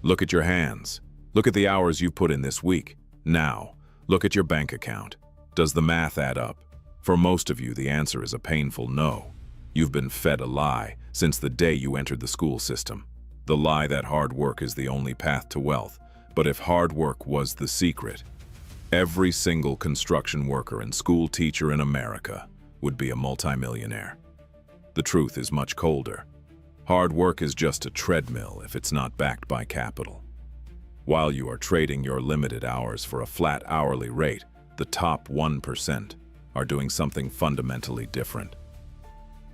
Look at your hands. Look at the hours you've put in this week. Now, look at your bank account. Does the math add up? For most of you, the answer is a painful no. You've been fed a lie since the day you entered the school system. The lie that hard work is the only path to wealth. But if hard work was the secret, every single construction worker and school teacher in America would be a multimillionaire. The truth is much colder. Hard work is just a treadmill if it's not backed by capital. While you are trading your limited hours for a flat hourly rate, the top 1% are doing something fundamentally different.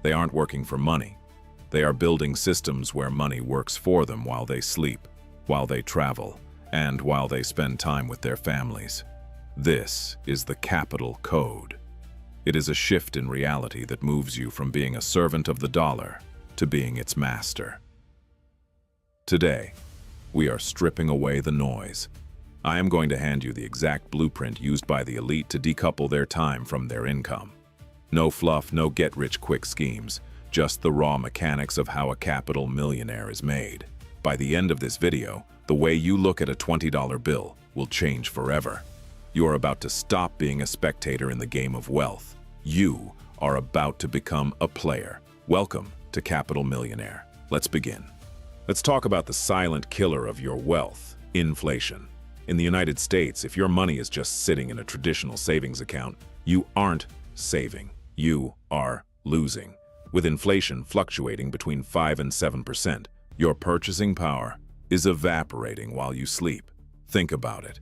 They aren't working for money. They are building systems where money works for them while they sleep, while they travel, and while they spend time with their families. This is the capital code. It is a shift in reality that moves you from being a servant of the dollar to being its master. Today, we are stripping away the noise. I am going to hand you the exact blueprint used by the elite to decouple their time from their income. No fluff, no get-rich-quick schemes, just the raw mechanics of how a capital millionaire is made. By the end of this video, the way you look at a $20 bill will change forever. You are about to stop being a spectator in the game of wealth. You are about to become a player. Welcome to Capital Millionaire. Let's begin. Let's talk about the silent killer of your wealth, inflation. In the United States, if your money is just sitting in a traditional savings account, you aren't saving. You are losing. With inflation fluctuating between 5 and 7%, your purchasing power is evaporating while you sleep. Think about it.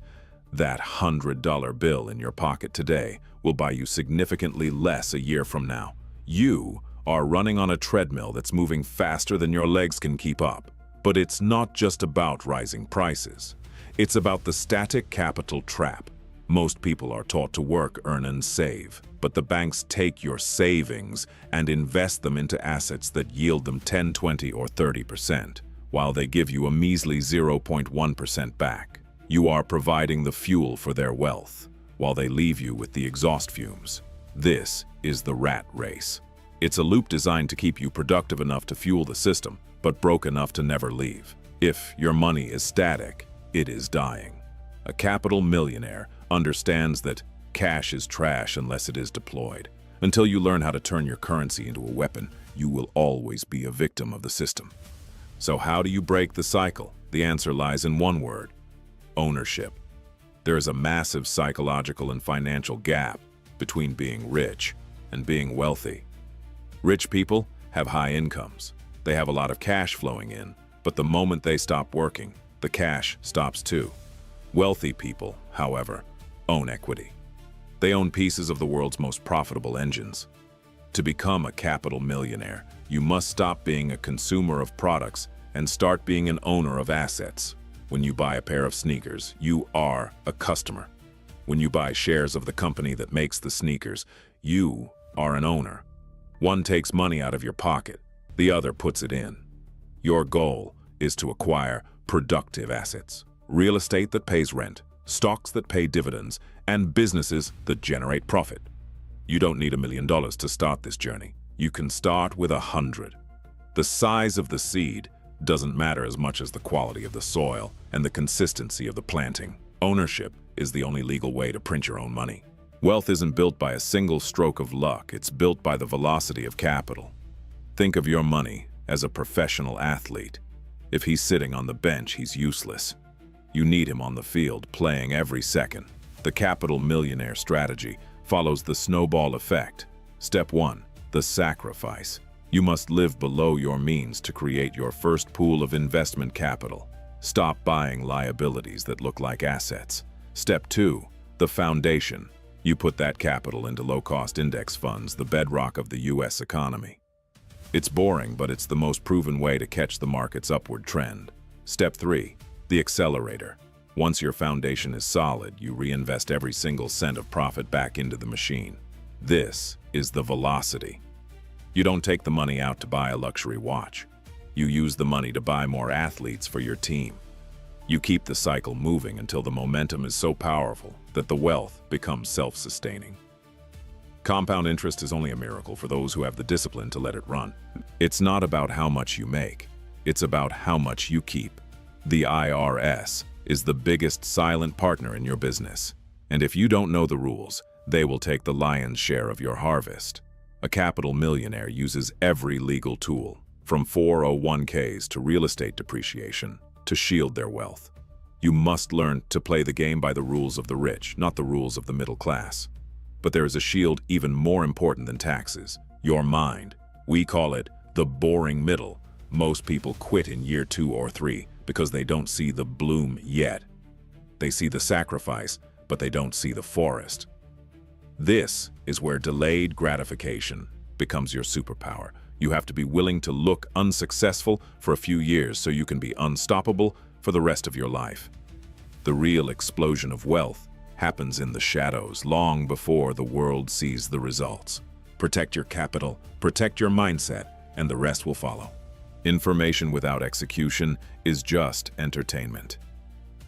That $100 bill in your pocket today will buy you significantly less a year from now. You are running on a treadmill that's moving faster than your legs can keep up. But it's not just about rising prices. It's about the static capital trap. Most people are taught to work, earn, and save. But the banks take your savings and invest them into assets that yield them 10, 20, or 30%, while they give you a measly 0.1% back. You are providing the fuel for their wealth, while they leave you with the exhaust fumes. This is the rat race. It's a loop designed to keep you productive enough to fuel the system, but broke enough to never leave. If your money is static, it is dying. A capital millionaire understands that cash is trash unless it is deployed. Until you learn how to turn your currency into a weapon, you will always be a victim of the system. So how do you break the cycle? The answer lies in one word: ownership. There is a massive psychological and financial gap between being rich and being wealthy. Rich people have high incomes. They have a lot of cash flowing in, but the moment they stop working, the cash stops too. Wealthy people, however, own equity. They own pieces of the world's most profitable engines. To become a capital millionaire, you must stop being a consumer of products and start being an owner of assets. When you buy a pair of sneakers, you are a customer. When you buy shares of the company that makes the sneakers, you are an owner. One takes money out of your pocket, the other puts it in. Your goal is to acquire productive assets. Real estate that pays rent, stocks that pay dividends, and businesses that generate profit. You don't need $1 million to start this journey. You can start with 100. The size of the seed doesn't matter as much as the quality of the soil and the consistency of the planting. Ownership is the only legal way to print your own money. Wealth isn't built by a single stroke of luck, it's built by the velocity of capital. Think of your money as a professional athlete. If he's sitting on the bench, he's useless. You need him on the field, playing every second. The capital millionaire strategy follows the snowball effect. Step 1. The sacrifice. You must live below your means to create your first pool of investment capital. Stop buying liabilities that look like assets. Step 2. The foundation. You put that capital into low-cost index funds, the bedrock of the U.S. economy. It's boring, but it's the most proven way to catch the market's upward trend. Step 3. The accelerator. Once your foundation is solid, you reinvest every single cent of profit back into the machine. This is the velocity. You don't take the money out to buy a luxury watch. You use the money to buy more athletes for your team. You keep the cycle moving until the momentum is so powerful that the wealth becomes self-sustaining. Compound interest is only a miracle for those who have the discipline to let it run. It's not about how much you make. It's about how much you keep. The IRS is the biggest silent partner in your business. And if you don't know the rules, they will take the lion's share of your harvest. A capital millionaire uses every legal tool, from 401ks to real estate depreciation, to shield their wealth. You must learn to play the game by the rules of the rich, not the rules of the middle class. But there is a shield even more important than taxes: your mind. We call it the boring middle. Most people quit in year 2 or 3 because they don't see the bloom yet. They see the sacrifice, but they don't see the forest. This is where delayed gratification becomes your superpower. You have to be willing to look unsuccessful for a few years so you can be unstoppable for the rest of your life. The real explosion of wealth happens in the shadows, long before the world sees the results. Protect your capital, protect your mindset, and the rest will follow. Information without execution is just entertainment.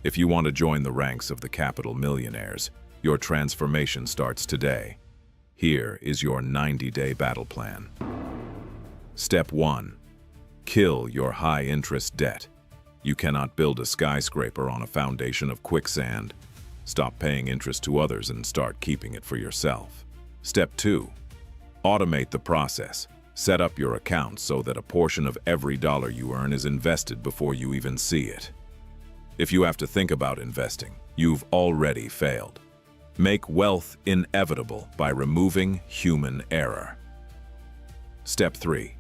If you want to join the ranks of the capital millionaires, your transformation starts today. Here is your 90-day battle plan. Step 1. Kill your high-interest debt. You cannot build a skyscraper on a foundation of quicksand. Stop paying interest to others and start keeping it for yourself. Step 2. Automate the process. Set up your account so that a portion of every dollar you earn is invested before you even see it. If you have to think about investing, you've already failed. Make wealth inevitable by removing human error. Step 3.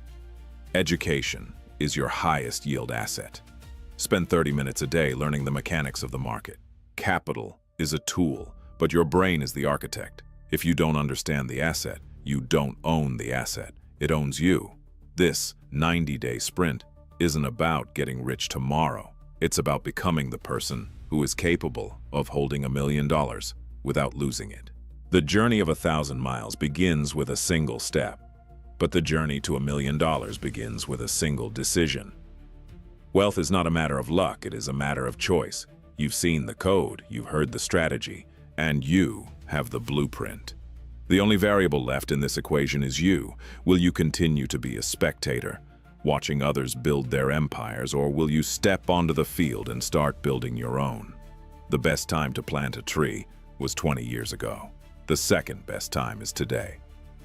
Education is your highest yield asset. Spend 30 minutes a day learning the mechanics of the market. Capital is a tool, but your brain is the architect. If you don't understand the asset, you don't own the asset. It owns you. This 90-day sprint isn't about getting rich tomorrow. It's about becoming the person who is capable of holding $1 million without losing it. The journey of 1,000 miles begins with a single step, but the journey to $1 million begins with a single decision. Wealth is not a matter of luck, it is a matter of choice. You've seen the code, you've heard the strategy, and you have the blueprint. The only variable left in this equation is you. Will you continue to be a spectator, watching others build their empires, or will you step onto the field and start building your own? The best time to plant a tree was 20 years ago. The second best time is today.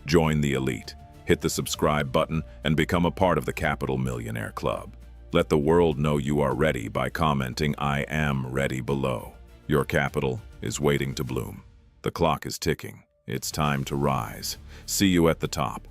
Join the elite, hit the subscribe button, and become a part of the Capital Millionaire Club. Let the world know you are ready by commenting "I am ready" below. Your capital is waiting to bloom. The clock is ticking. It's time to rise. See you at the top.